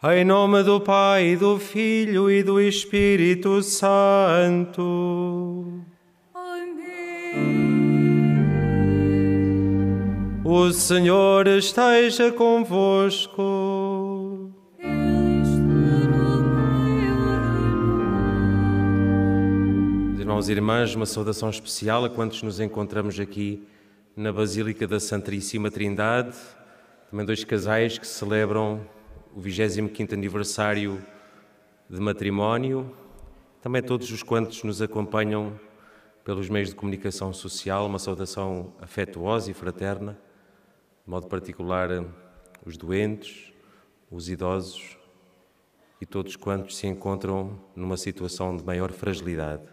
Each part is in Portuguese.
Em nome do Pai, do Filho e do Espírito Santo. Amém. O Senhor esteja convosco. Ele está no meio de nós. Irmãos e irmãs, uma saudação especial a quantos nos encontramos aqui na Basílica da Santíssima Trindade. Também dois casais que celebram o 25º aniversário de matrimónio. Também todos os quantos nos acompanham pelos meios de comunicação social, uma saudação afetuosa e fraterna, de modo particular os doentes, os idosos e todos quantos se encontram numa situação de maior fragilidade.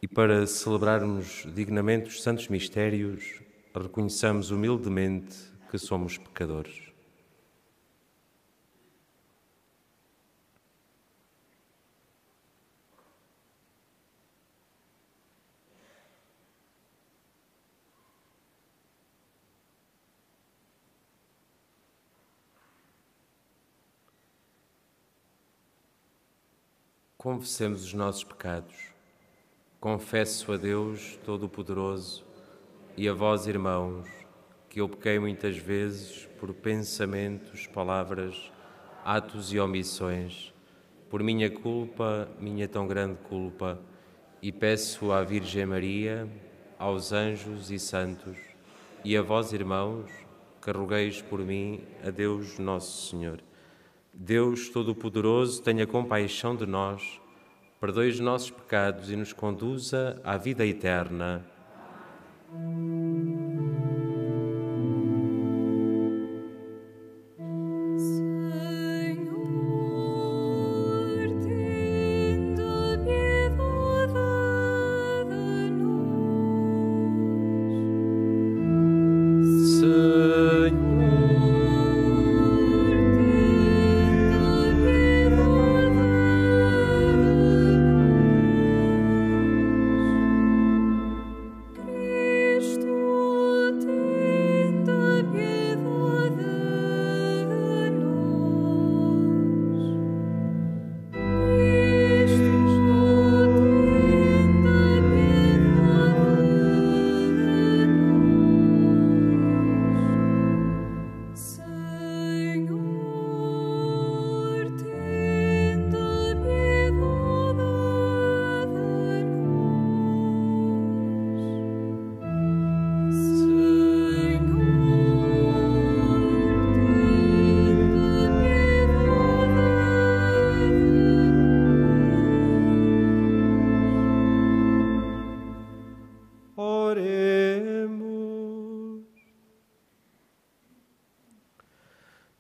E para celebrarmos dignamente os santos mistérios, reconheçamos humildemente que somos pecadores. Confessemos os nossos pecados. Confesso a Deus Todo-Poderoso e a vós, irmãos, que eu pequei muitas vezes por pensamentos, palavras, atos e omissões, por minha culpa, minha tão grande culpa, e peço à Virgem Maria, aos anjos e santos, e a vós, irmãos, que rogueis por mim a Deus Nosso Senhor. Deus Todo-Poderoso, tenha compaixão de nós, perdoe os nossos pecados e nos conduza à vida eterna.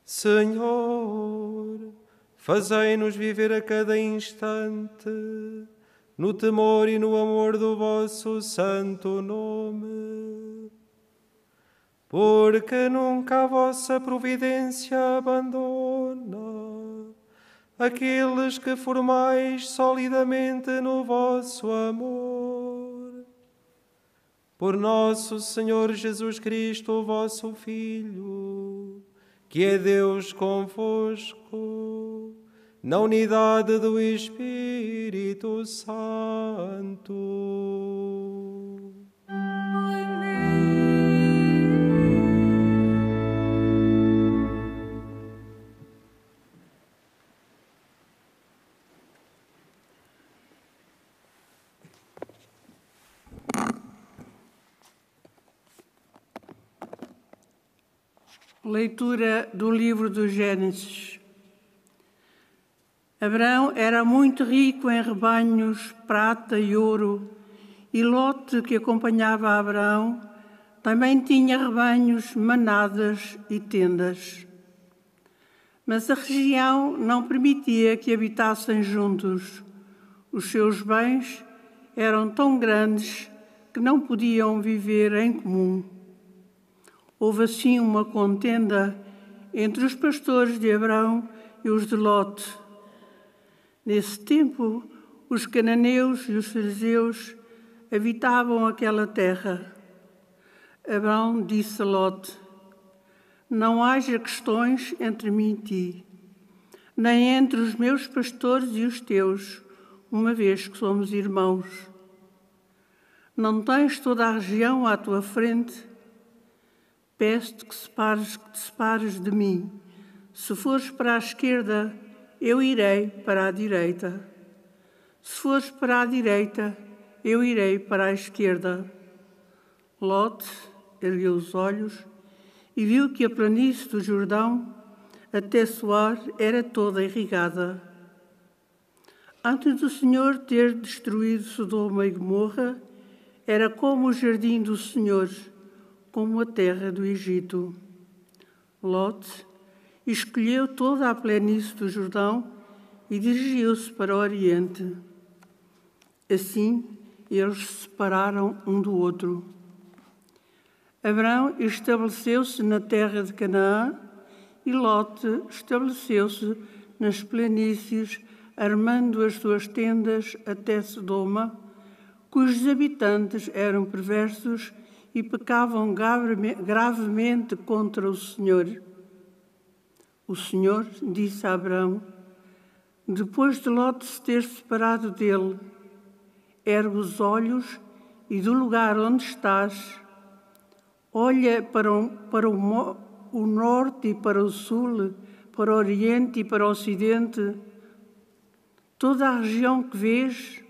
Senhor, fazei-nos viver a cada instante no temor e no amor do vosso santo nome, porque nunca a vossa providência abandona aqueles que formais solidamente no vosso amor. Por nosso Senhor Jesus Cristo, o vosso Filho, que é Deus convosco, na unidade do Espírito Santo. Leitura do livro do Gênesis. Abrão era muito rico em rebanhos, prata e ouro, e Lote, que acompanhava Abrão, também tinha rebanhos, manadas e tendas. Mas a região não permitia que habitassem juntos. Os seus bens eram tão grandes que não podiam viver em comum. Houve assim uma contenda entre os pastores de Abrão e os de Lote. Nesse tempo, os cananeus e os fariseus habitavam aquela terra. Abrão disse a Lote: não haja questões entre mim e ti, nem entre os meus pastores e os teus, uma vez que somos irmãos. Não tens toda a região à tua frente? Peço-te que te separes de mim. Se fores para a esquerda, eu irei para a direita. Se fores para a direita, eu irei para a esquerda. Ló ergueu os olhos e viu que a planície do Jordão, até Soar, era toda irrigada. Antes do Senhor ter destruído Sodoma e Gomorra, era como o jardim do Senhor, como a terra do Egito. Ló escolheu toda a planície do Jordão e dirigiu-se para o Oriente. Assim, eles se separaram um do outro. Abrão estabeleceu-se na terra de Canaã e Ló estabeleceu-se nas planícies, armando as suas tendas até Sodoma, cujos habitantes eram perversos e pecavam gravemente contra o Senhor. O Senhor disse a Abrão, depois de Ló se ter separado dele: ergue os olhos e do lugar onde estás, olha para o norte e para o sul, para o oriente e para o ocidente. Toda a região que vês,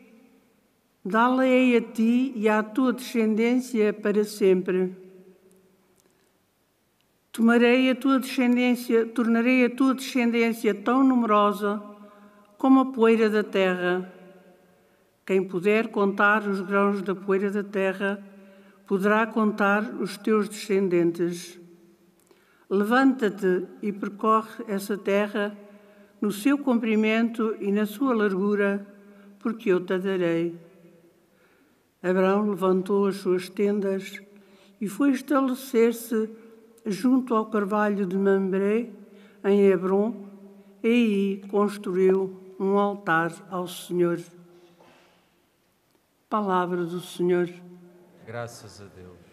dá-la-ei a ti e à tua descendência para sempre. Tornarei a tua descendência tão numerosa como a poeira da terra. Quem puder contar os grãos da poeira da terra, poderá contar os teus descendentes. Levanta-te e percorre essa terra no seu comprimento e na sua largura, porque eu te darei. Abrão levantou as suas tendas e foi estabelecer-se junto ao carvalho de Mambré, em Hebrom, e aí construiu um altar ao Senhor. Palavra do Senhor. Graças a Deus.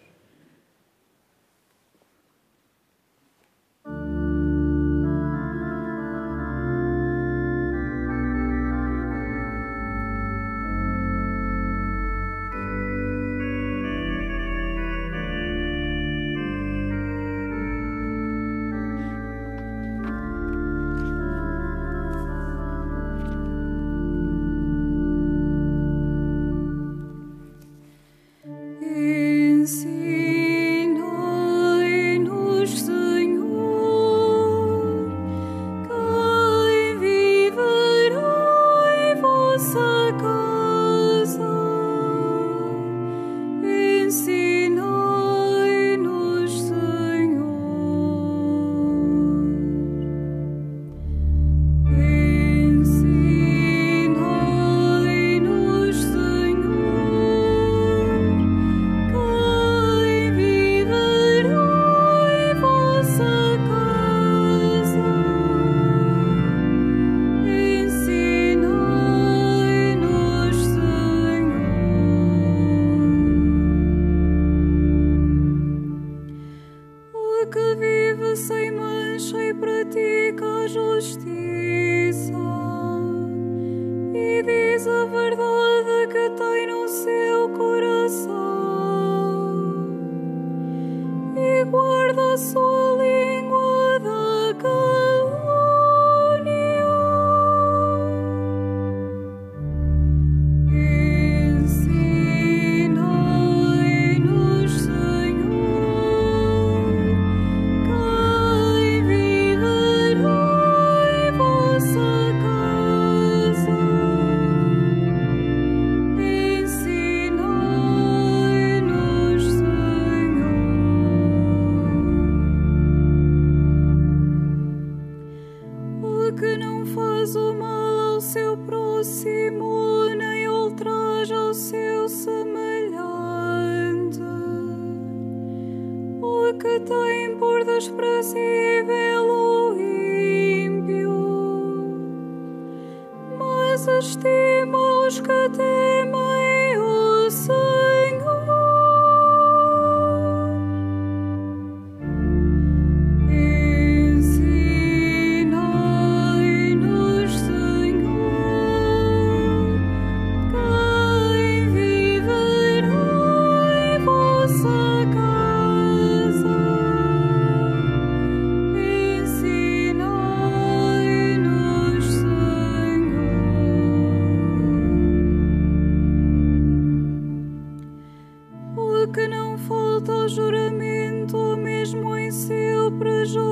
que não falta ao juramento, mesmo em seu prejuízo,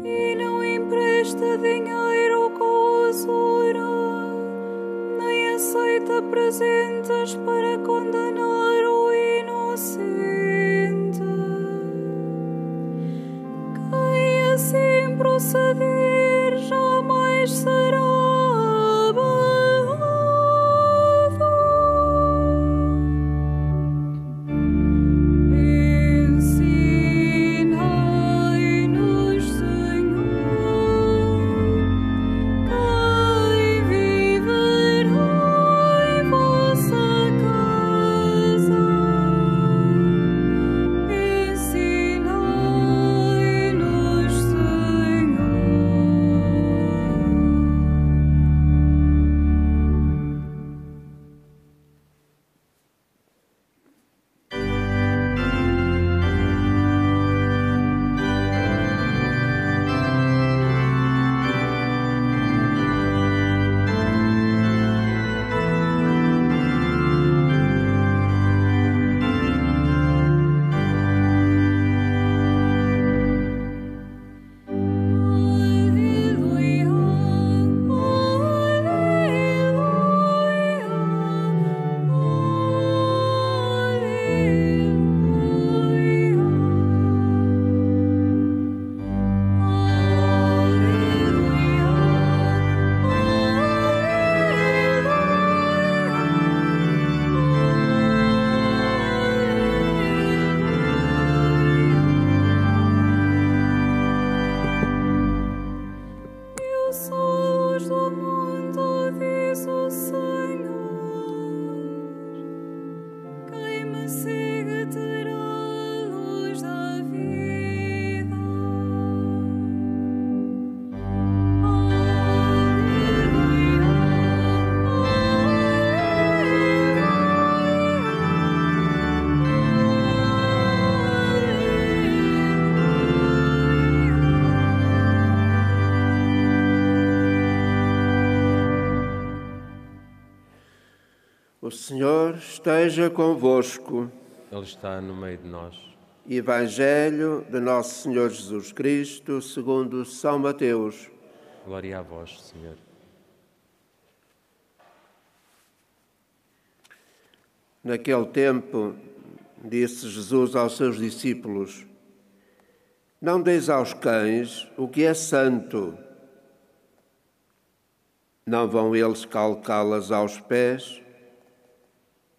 e não empresta dinheiro com usura, nem aceita presentes para condenar o inocente. Quem assim proceder jamais será abalado. Ensinai-nos, Senhor, quem viverá em vossa casa. Ensinai-nos, Senhor. Aleluia, eu sou a luz do mundo, diz o Senhor. Quem me segue terá a luz da vida. O Senhor esteja convosco. Ele está no meio de nós. Evangelho de Nosso Senhor Jesus Cristo, segundo São Mateus. Glória a vós, Senhor. Naquele tempo, disse Jesus aos seus discípulos: Não deis aos cães o que é santo. Não vão eles calcá-las aos pés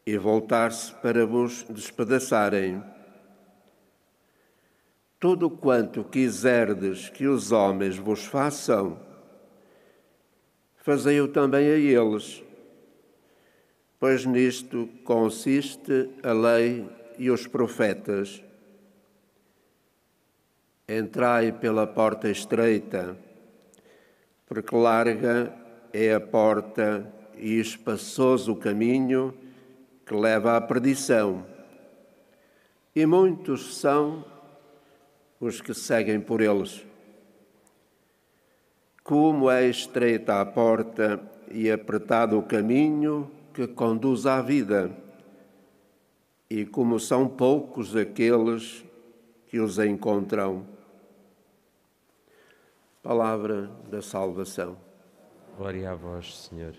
e voltar-se para vos despedaçarem. Tudo quanto quiserdes que os homens vos façam, fazei-o também a eles, pois nisto consiste a lei e os profetas. Entrai pela porta estreita, porque larga é a porta e espaçoso o caminho que leva à perdição, e muitos são os que seguem por eles. Como é estreita a porta e apertado o caminho que conduz à vida, e como são poucos aqueles que os encontram. Palavra da salvação. Glória a vós, Senhor.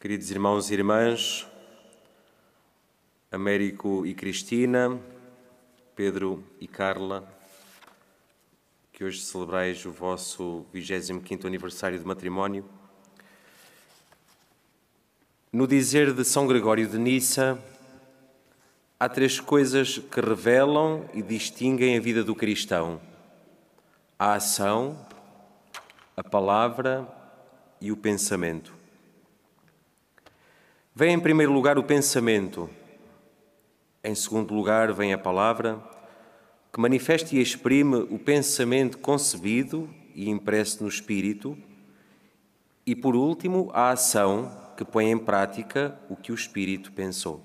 Queridos irmãos e irmãs, Américo e Cristina, Pedro e Carla, que hoje celebrais o vosso 25º aniversário de matrimónio. No dizer de São Gregório de Nissa, há três coisas que revelam e distinguem a vida do cristão: a ação, a palavra e o pensamento. Vem em primeiro lugar o pensamento, em segundo lugar vem a palavra, que manifesta e exprime o pensamento concebido e impresso no espírito, e, por último, a ação que põe em prática o que o espírito pensou.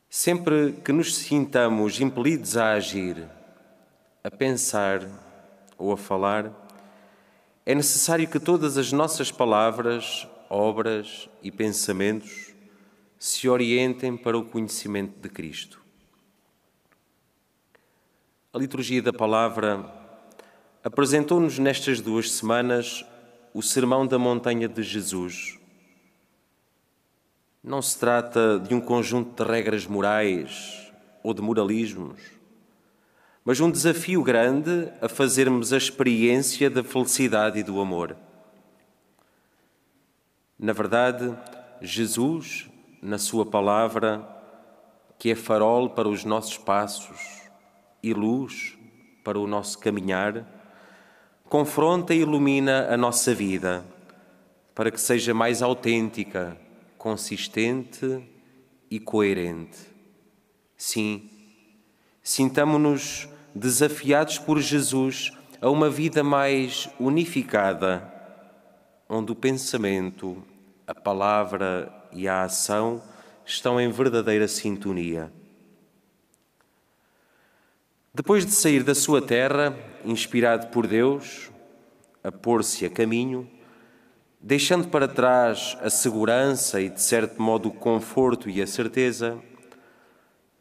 Sempre que nos sintamos impelidos a agir, a pensar ou a falar, é necessário que todas as nossas palavras, obras e pensamentos se orientem para o conhecimento de Cristo. A liturgia da palavra apresentou-nos nestas 2 semanas o Sermão da Montanha de Jesus. Não se trata de um conjunto de regras morais ou de moralismos, mas um desafio grande a fazermos a experiência da felicidade e do amor. Na verdade, Jesus, na sua palavra, que é farol para os nossos passos e luz para o nosso caminhar, confronta e ilumina a nossa vida para que seja mais autêntica, consistente e coerente. Sim, sintamo-nos desafiados por Jesus a uma vida mais unificada, onde o pensamento, a palavra e a ação estão em verdadeira sintonia. Depois de sair da sua terra, inspirado por Deus, a pôr-se a caminho, deixando para trás a segurança e, de certo modo, o conforto e a certeza,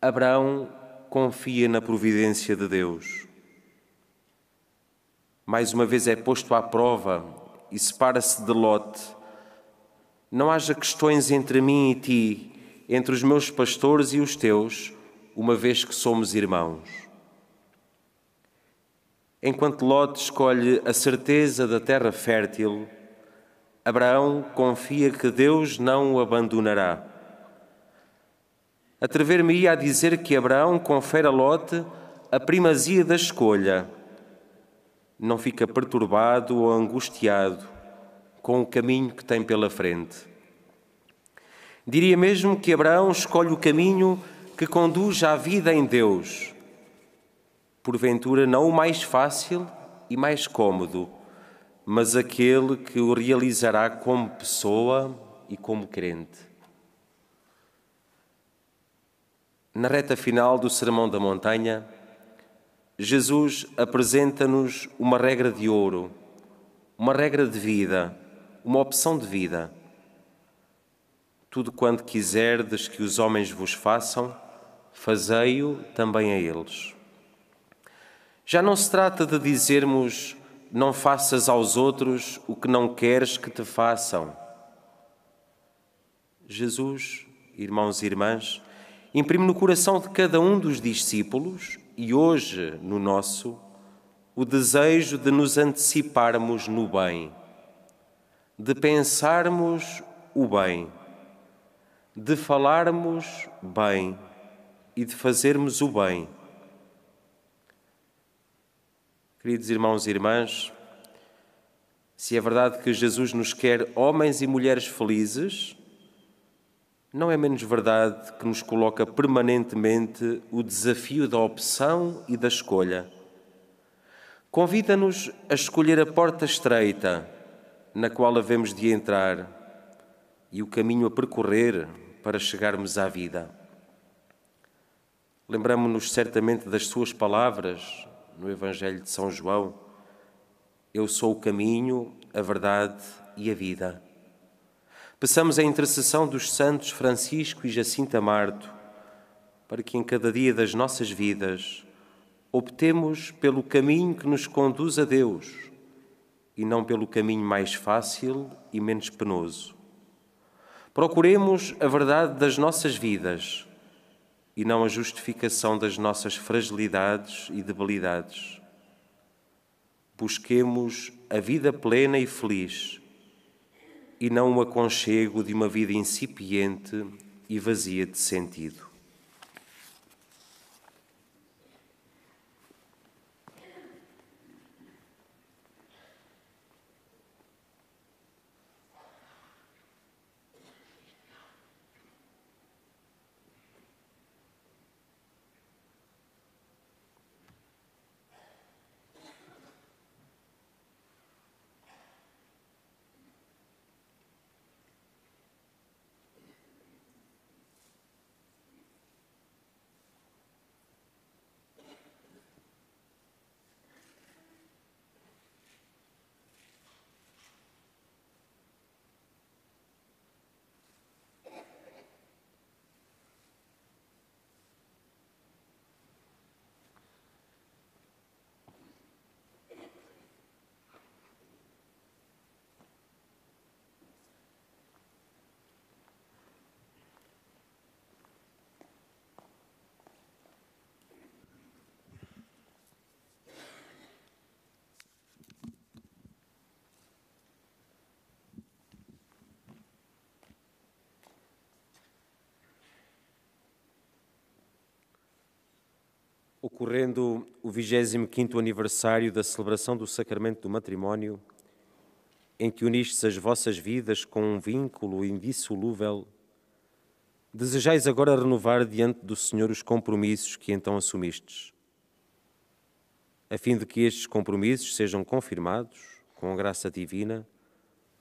Abraão confia na providência de Deus. Mais uma vez é posto à prova e separa-se de Lote. Não haja questões entre mim e ti, entre os meus pastores e os teus, uma vez que somos irmãos. Enquanto Lote escolhe a certeza da terra fértil, Abraão confia que Deus não o abandonará. Atrever-me-ia a dizer que Abraão confere a Lote a primazia da escolha. Não fica perturbado ou angustiado com o caminho que tem pela frente. Diria mesmo que Abraão escolhe o caminho que conduz à vida em Deus. Porventura não o mais fácil e mais cômodo, mas aquele que o realizará como pessoa e como crente. Na reta final do Sermão da Montanha, Jesus apresenta-nos uma regra de ouro, uma regra de vida, uma opção de vida. Tudo quanto quiserdes que os homens vos façam, fazei-o também a eles. Já não se trata de dizermos: não faças aos outros o que não queres que te façam. Jesus, irmãos e irmãs, imprime no coração de cada um dos discípulos, e hoje no nosso, o desejo de nos anteciparmos no bem, de pensarmos o bem, de falarmos bem e de fazermos o bem. Queridos irmãos e irmãs, se é verdade que Jesus nos quer homens e mulheres felizes, não é menos verdade que nos coloca permanentemente o desafio da opção e da escolha. Convida-nos a escolher a porta estreita, na qual havemos de entrar, e o caminho a percorrer para chegarmos à vida. Lembramo-nos certamente das suas palavras no Evangelho de São João: eu sou o caminho, a verdade e a vida. Peçamos a intercessão dos santos Francisco e Jacinta Marto, para que em cada dia das nossas vidas optemos pelo caminho que nos conduz a Deus e não pelo caminho mais fácil e menos penoso. Procuremos a verdade das nossas vidas e não a justificação das nossas fragilidades e debilidades. Busquemos a vida plena e feliz e não o aconchego de uma vida incipiente e vazia de sentido. Ocorrendo o 25º aniversário da celebração do sacramento do matrimónio, em que unistes as vossas vidas com um vínculo indissolúvel, desejais agora renovar diante do Senhor os compromissos que então assumistes. A fim de que estes compromissos sejam confirmados, com a graça divina,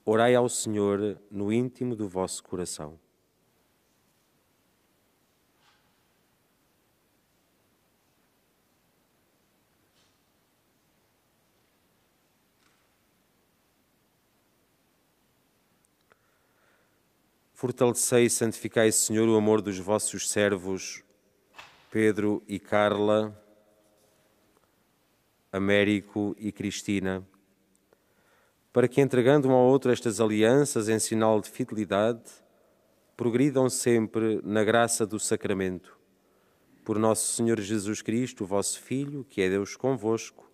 orai ao Senhor no íntimo do vosso coração. Fortalecei e santificai, Senhor, o amor dos vossos servos Pedro e Carla, Américo e Cristina, para que, entregando um ao outro estas alianças em sinal de fidelidade, progridam sempre na graça do sacramento. Por nosso Senhor Jesus Cristo, vosso Filho, que é Deus convosco,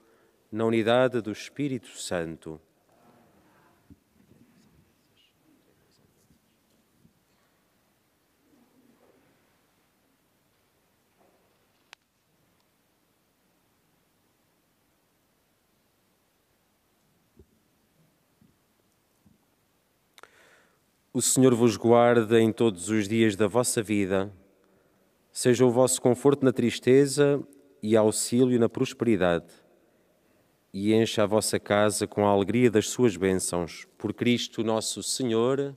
na unidade do Espírito Santo. O Senhor vos guarde em todos os dias da vossa vida, seja o vosso conforto na tristeza e auxílio na prosperidade, e encha a vossa casa com a alegria das suas bênçãos. Por Cristo nosso Senhor.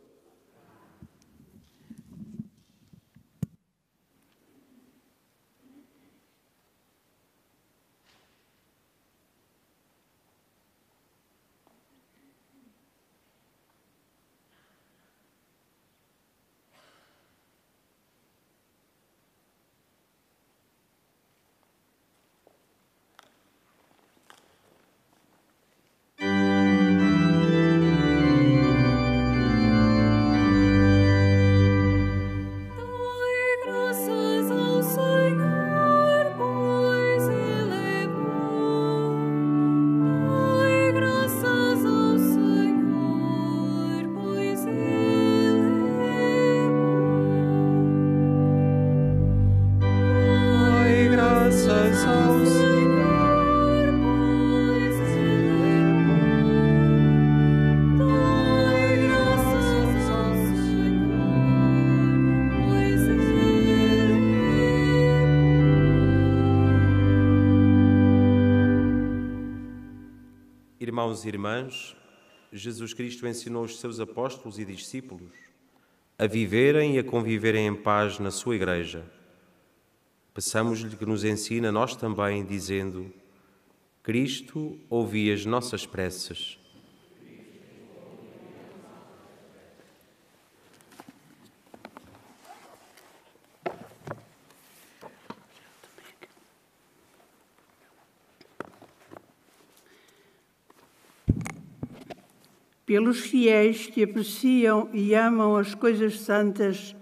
Irmãos e irmãs, Jesus Cristo ensinou os seus apóstolos e discípulos a viverem e a conviverem em paz na sua Igreja. Peçamos-lhe que nos ensine a nós também, dizendo: Cristo, ouvi as nossas preces. Pelos fiéis que apreciam e amam as coisas santas,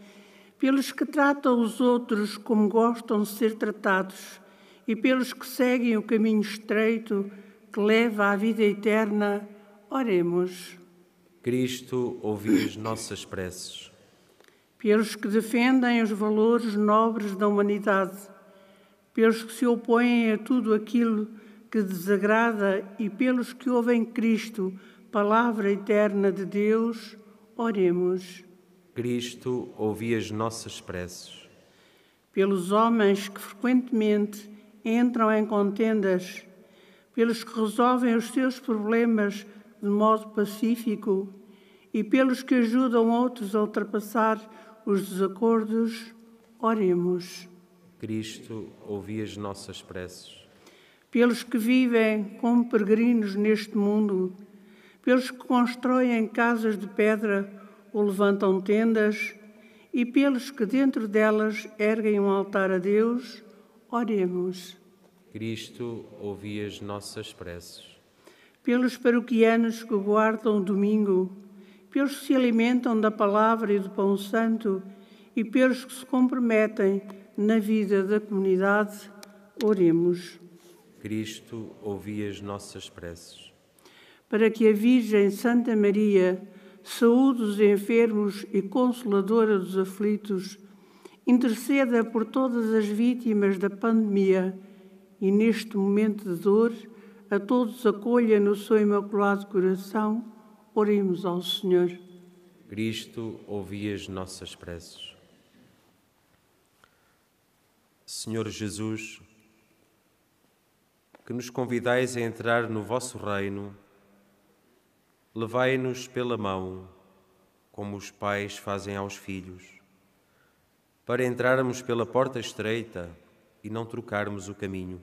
pelos que tratam os outros como gostam de ser tratados e pelos que seguem o caminho estreito que leva à vida eterna, oremos. Cristo, ouvi as nossas preces. Pelos que defendem os valores nobres da humanidade, pelos que se opõem a tudo aquilo que desagrada e pelos que ouvem Cristo, Palavra eterna de Deus, oremos. Cristo, ouvi as nossas preces. Pelos homens que frequentemente entram em contendas, pelos que resolvem os seus problemas de modo pacífico e pelos que ajudam outros a ultrapassar os desacordos, oremos. Cristo, ouvi as nossas preces. Pelos que vivem como peregrinos neste mundo, pelos que constroem casas de pedra ou levantam tendas, e pelos que dentro delas erguem um altar a Deus, oremos. Cristo, ouvi as nossas preces. Pelos paroquianos que guardam o domingo, pelos que se alimentam da palavra e do pão santo, e pelos que se comprometem na vida da comunidade, oremos. Cristo, ouvi as nossas preces. Para que a Virgem Santa Maria, saúde os enfermos e consoladora dos aflitos, interceda por todas as vítimas da pandemia e neste momento de dor, a todos acolha no seu imaculado coração, oremos ao Senhor. Cristo, ouvi as nossas preces. Senhor Jesus, que nos convidais a entrar no vosso reino, levai-nos pela mão, como os pais fazem aos filhos, para entrarmos pela porta estreita e não trocarmos o caminho.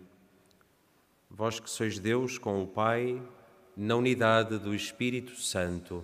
Vós que sois Deus com o Pai, na unidade do Espírito Santo.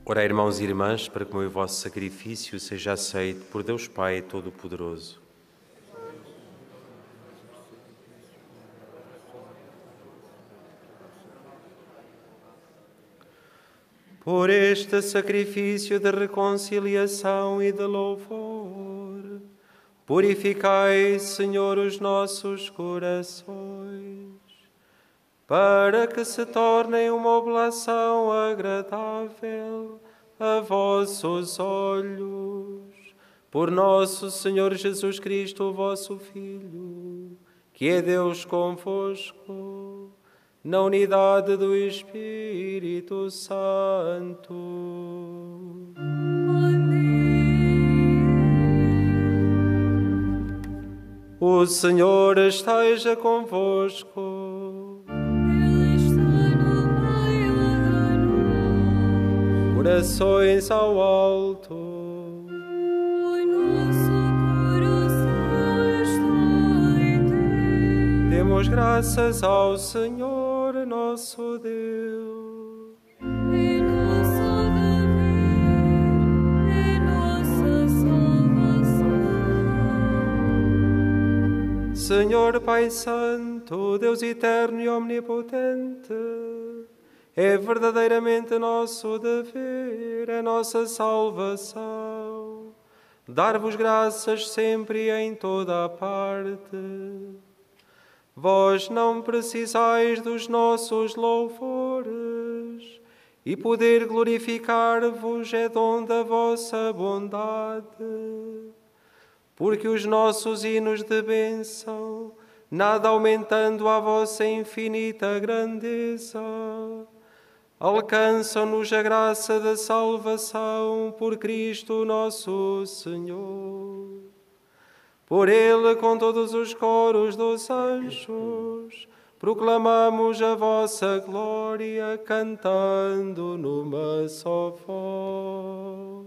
Orai, irmãos e irmãs, para que o vosso sacrifício seja aceito por Deus Pai Todo-Poderoso. Por este sacrifício de reconciliação e de louvor, purificai, Senhor, os nossos corações, para que se tornem uma oblação agradável a vossos olhos, por nosso Senhor Jesus Cristo, o vosso Filho, que é Deus convosco, na unidade do Espírito Santo. O Senhor esteja convosco. Corações ao alto. O nosso coração está em ti. Demos graças ao Senhor nosso Deus. É nosso dever, é nossa salvação. Senhor Pai Santo, Deus eterno e omnipotente, é verdadeiramente nosso dever, é nossa salvação, dar-vos graças sempre e em toda a parte. Vós não precisais dos nossos louvores, e poder glorificar-vos é dom da vossa bondade, porque os nossos hinos de bênção, nada aumentando a vossa infinita grandeza, alcançam-nos a graça da salvação por Cristo nosso Senhor. Por Ele, com todos os coros dos anjos, proclamamos a vossa glória cantando numa só voz.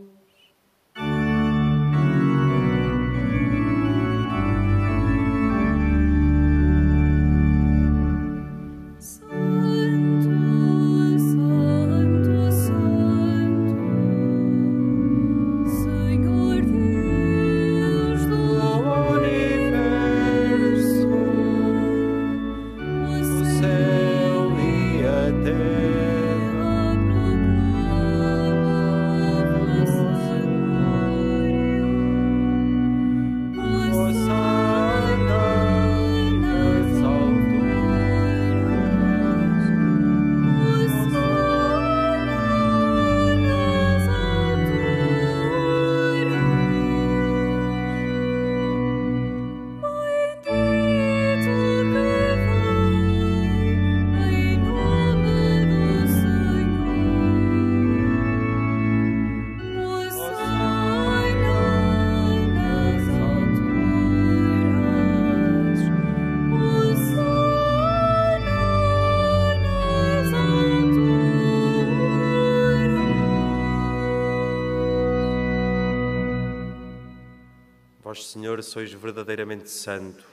Vós, Senhor, sois verdadeiramente santo,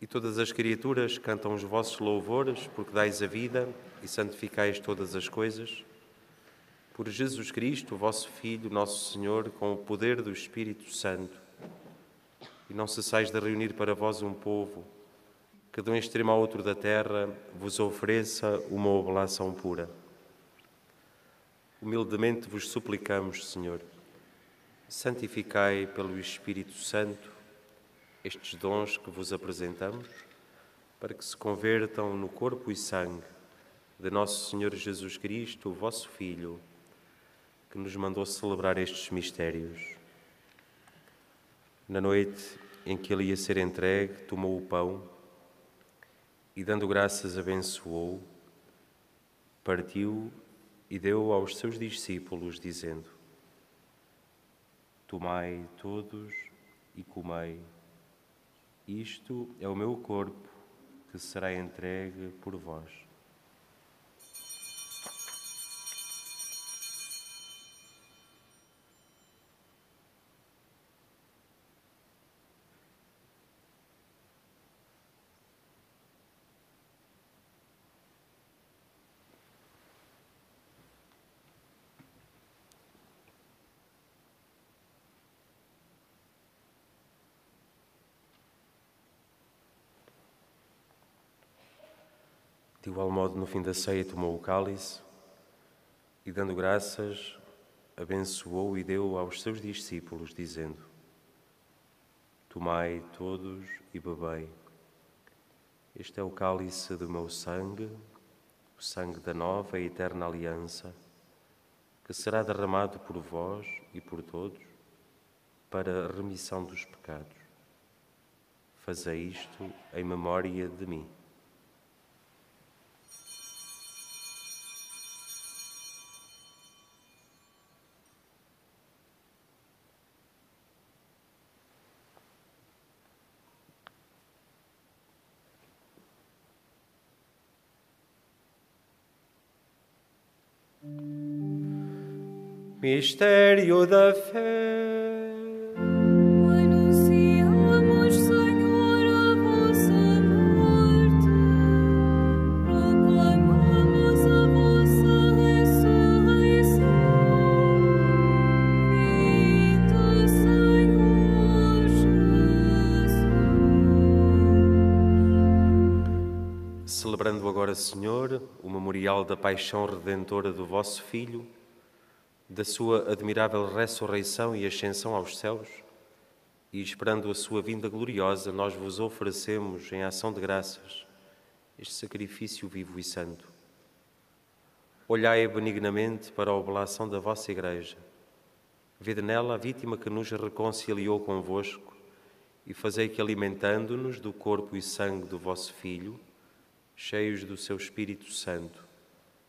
e todas as criaturas cantam os vossos louvores, porque dais a vida e santificais todas as coisas. Por Jesus Cristo, vosso Filho, nosso Senhor, com o poder do Espírito Santo, e não cessais de reunir para vós um povo, que de um extremo ao outro da terra vos ofereça uma oblação pura. Humildemente vos suplicamos, Senhor, santificai pelo Espírito Santo estes dons que vos apresentamos, para que se convertam no corpo e sangue de nosso Senhor Jesus Cristo, o vosso Filho, que nos mandou celebrar estes mistérios. Na noite em que ele ia ser entregue, tomou o pão e, dando graças, abençoou, partiu e deu aos seus discípulos, dizendo: tomai todos e comei. Isto é o meu corpo, que será entregue por vós. De igual modo, no fim da ceia, tomou o cálice e, dando graças, abençoou e deu aos seus discípulos, dizendo: tomai todos e bebei. Este é o cálice do meu sangue, o sangue da nova e eterna aliança, que será derramado por vós e por todos para a remissão dos pecados. Fazei isto em memória de mim. Mistério da fé. Anunciamos, Senhor, a vossa morte, proclamamos a vossa ressurreição. Vinde, Senhor Jesus. Celebrando agora, Senhor, o memorial da paixão redentora do vosso Filho, da sua admirável ressurreição e ascensão aos céus, e esperando a sua vinda gloriosa, nós vos oferecemos, em ação de graças, este sacrifício vivo e santo. Olhai benignamente para a oblação da vossa Igreja. Vede nela a vítima que nos reconciliou convosco e fazei que, alimentando-nos do corpo e sangue do vosso Filho, cheios do seu Espírito Santo,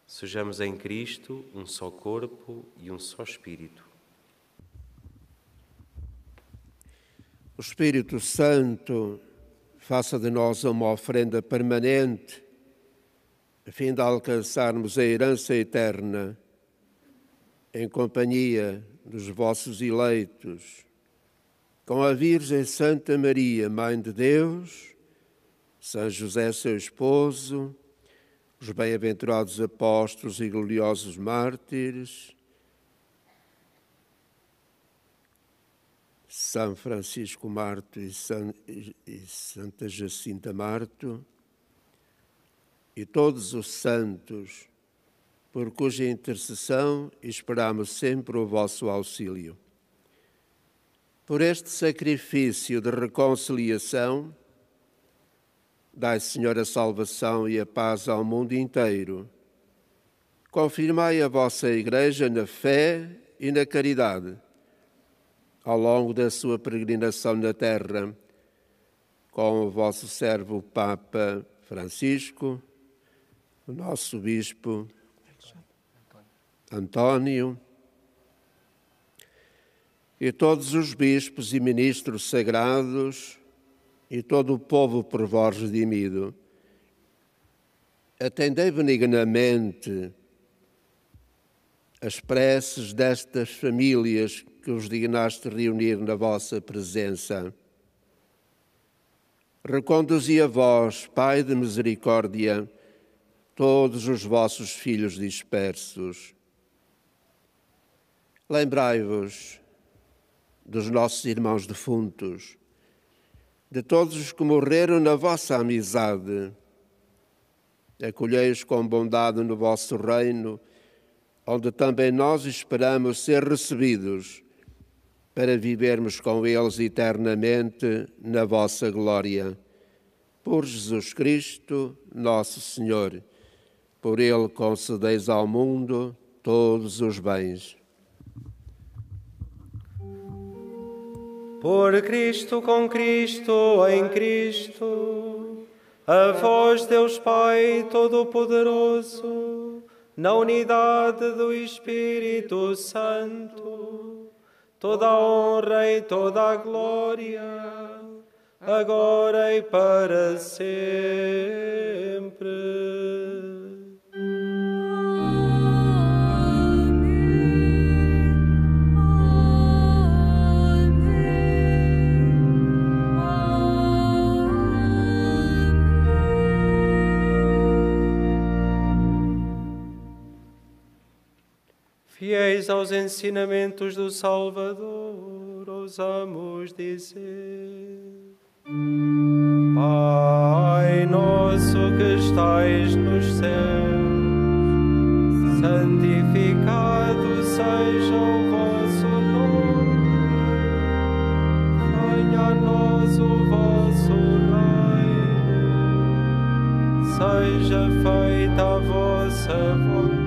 sejamos em Cristo um só corpo e um só Espírito. O Espírito Santo faça de nós uma oferenda permanente, a fim de alcançarmos a herança eterna, em companhia dos vossos eleitos, com a Virgem Santa Maria, Mãe de Deus, São José, seu esposo, os bem-aventurados apóstolos e gloriosos mártires, São Francisco Marto e Santa Jacinta Marto, e todos os santos, por cuja intercessão esperamos sempre o vosso auxílio. Por este sacrifício de reconciliação, dai, Senhor, a salvação e a paz ao mundo inteiro. Confirmai a vossa Igreja na fé e na caridade, ao longo da sua peregrinação na terra, com o vosso servo Papa Francisco, o nosso Bispo António, e todos os bispos e ministros sagrados, e todo o povo por vós redimido. Atendei benignamente as preces destas famílias que os dignaste reunir na vossa presença. Reconduzi a vós, Pai de misericórdia, todos os vossos filhos dispersos. Lembrai-vos dos nossos irmãos defuntos, de todos os que morreram na vossa amizade. Acolhei-os com bondade no vosso reino, onde também nós esperamos ser recebidos, para vivermos com eles eternamente na vossa glória. Por Jesus Cristo, nosso Senhor, por Ele concedeis ao mundo todos os bens. Por Cristo, com Cristo, em Cristo, a vós, Deus Pai Todo-Poderoso, na unidade do Espírito Santo, toda a honra e toda a glória, agora e para sempre. Fiéis aos ensinamentos do Salvador, ousamos dizer: Pai nosso que estais nos céus, santificado seja o vosso nome. Venha a nós o vosso reino, seja feita a vossa vontade,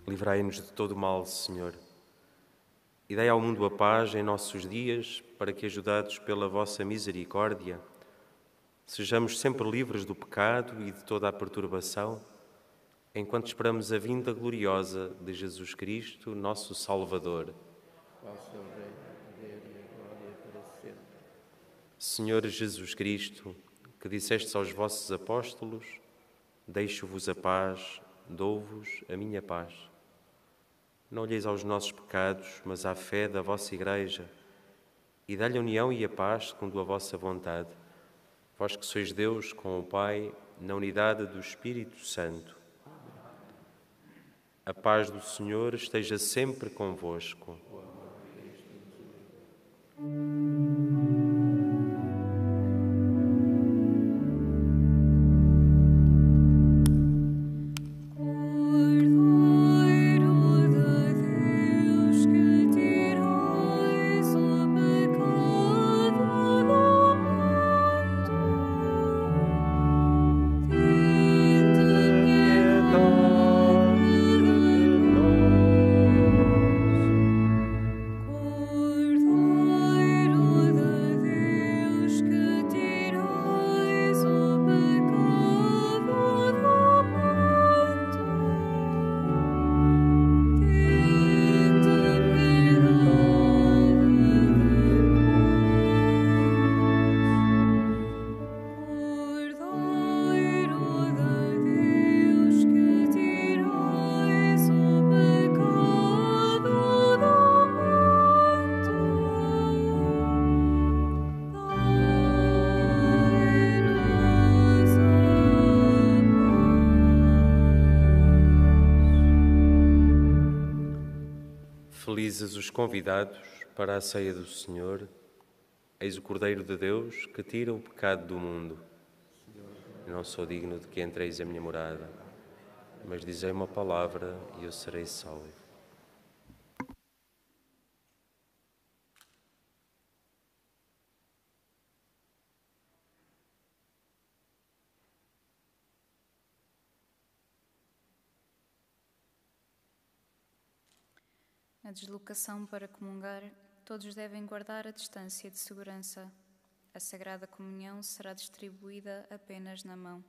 livrai-nos de todo mal, Senhor, e dai ao mundo a paz em nossos dias, para que, ajudados pela vossa misericórdia, sejamos sempre livres do pecado e de toda a perturbação, enquanto esperamos a vinda gloriosa de Jesus Cristo, nosso Salvador. Senhor Jesus Cristo, que dissestes aos vossos apóstolos: deixo-vos a paz, dou-vos a minha paz. Não olheis aos nossos pecados, mas à fé da vossa Igreja, e dá-lhe a união e a paz segundo a vossa vontade. Vós que sois Deus com o Pai, na unidade do Espírito Santo. A paz do Senhor esteja sempre convosco. Felizes os convidados para a ceia do Senhor. Eis o Cordeiro de Deus que tira o pecado do mundo. Eu não sou digno de que entreis a minha morada, mas dizei uma palavra e eu serei salvo. Na deslocação para comungar, todos devem guardar a distância de segurança. A Sagrada Comunhão será distribuída apenas na mão.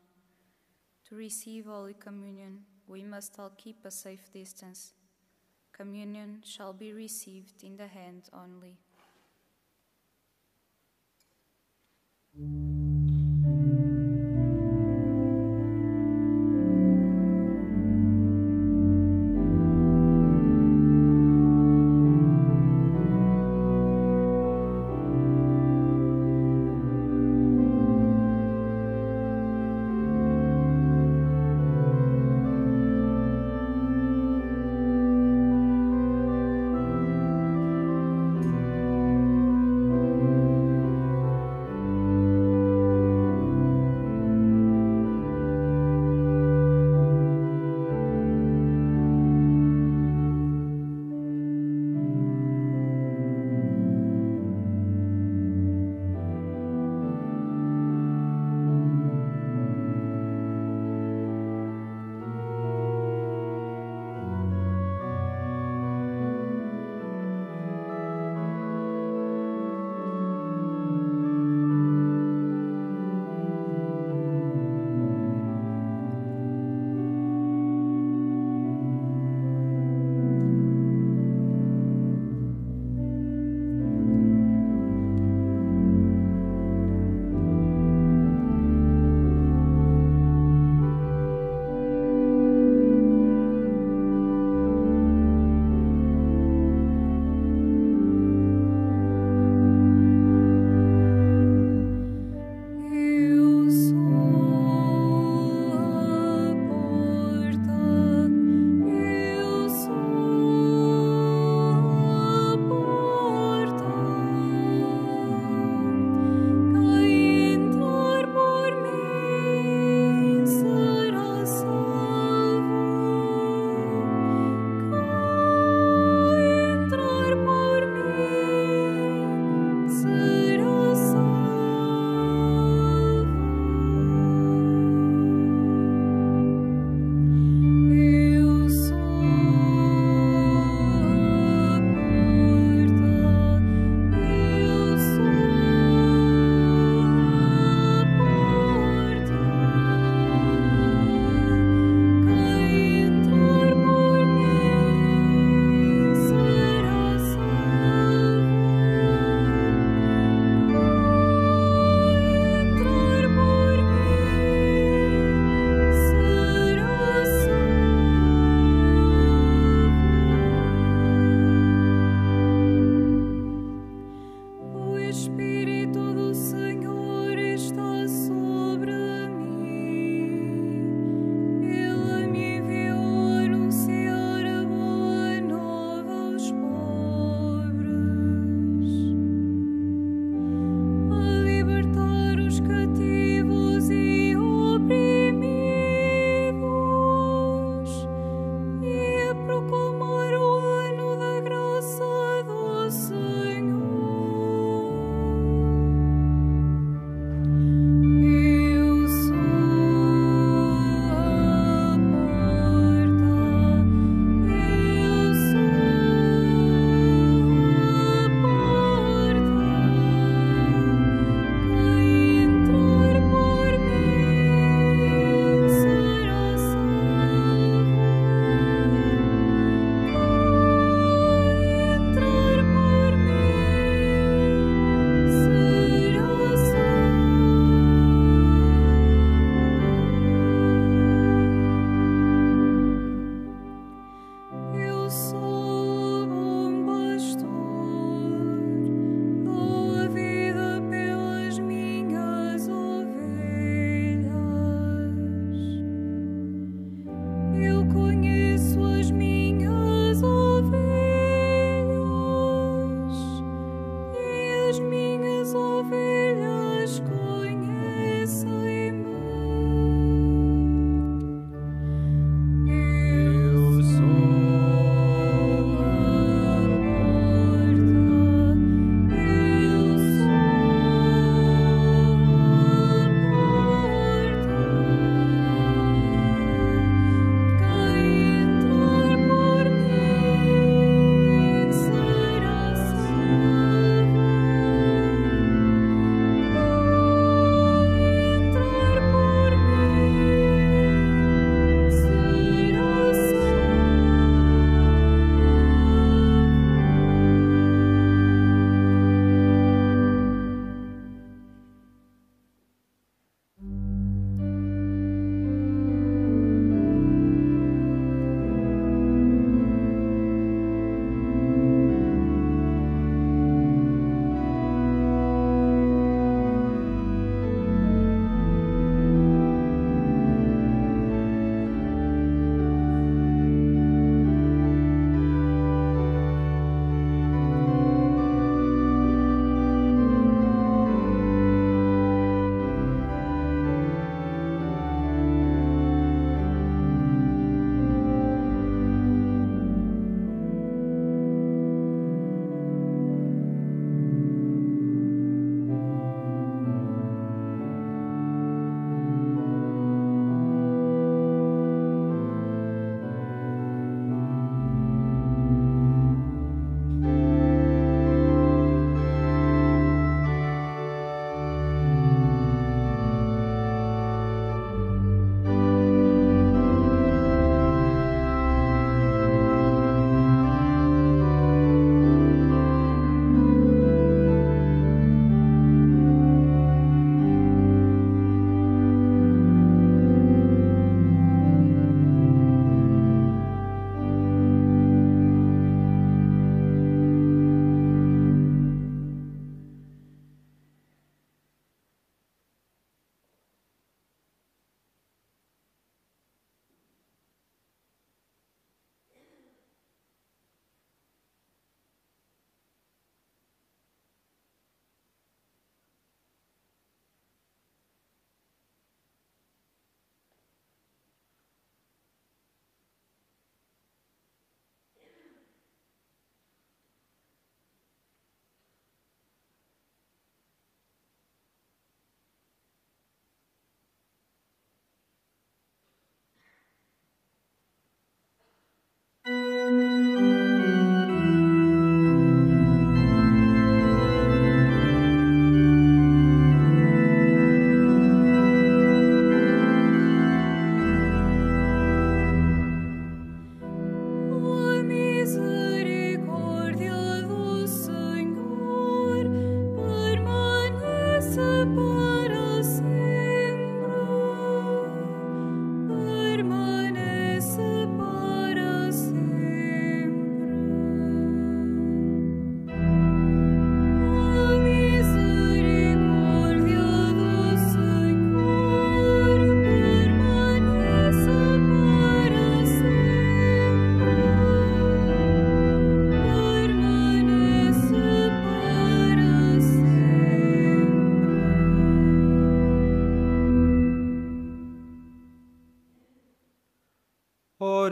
To receive Holy Communion, we must all keep a safe distance. Communion shall be received in the hand only.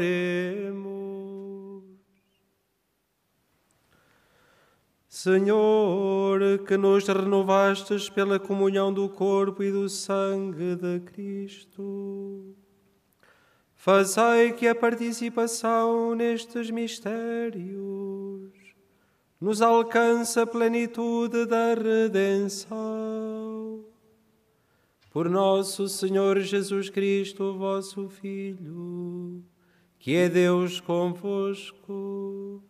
Oremos. Senhor, que nos renovastes pela comunhão do corpo e do sangue de Cristo, fazei que a participação nestes mistérios nos alcance a plenitude da redenção. Por nosso Senhor Jesus Cristo, vosso Filho, que é Deus convosco,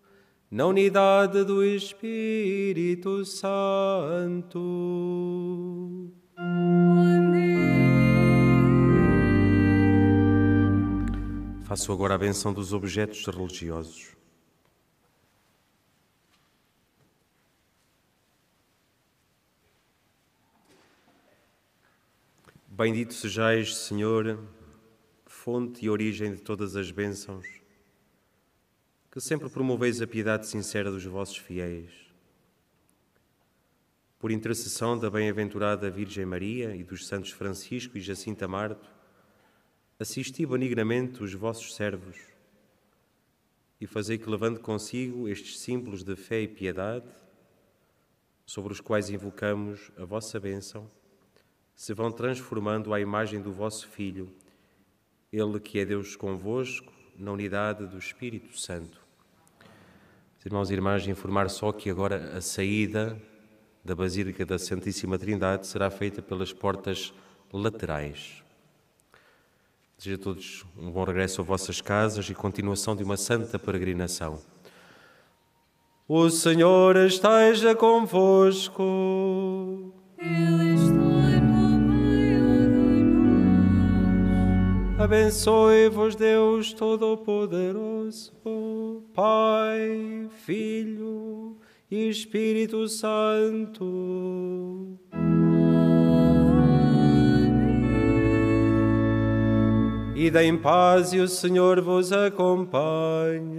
na unidade do Espírito Santo. Amém. Faço agora a benção dos objetos religiosos. Bendito sejais, Senhor, fonte e origem de todas as bênçãos, que sempre promoveis a piedade sincera dos vossos fiéis. Por intercessão da bem-aventurada Virgem Maria e dos santos Francisco e Jacinta Marto, assisti benignamente os vossos servos e fazei que, levando consigo estes símbolos de fé e piedade, sobre os quais invocamos a vossa bênção, se vão transformando à imagem do vosso Filho, Ele que é Deus convosco, na unidade do Espírito Santo. Irmãos e irmãs, informar só que agora a saída da Basílica da Santíssima Trindade será feita pelas portas laterais. Desejo a todos um bom regresso a vossas casas e continuação de uma santa peregrinação. O Senhor esteja convosco. Ele está no meio de nós. Abençoe-vos Deus Todo-Poderoso, Pai, Filho e Espírito Santo. Ide em paz e o Senhor vos acompanhe.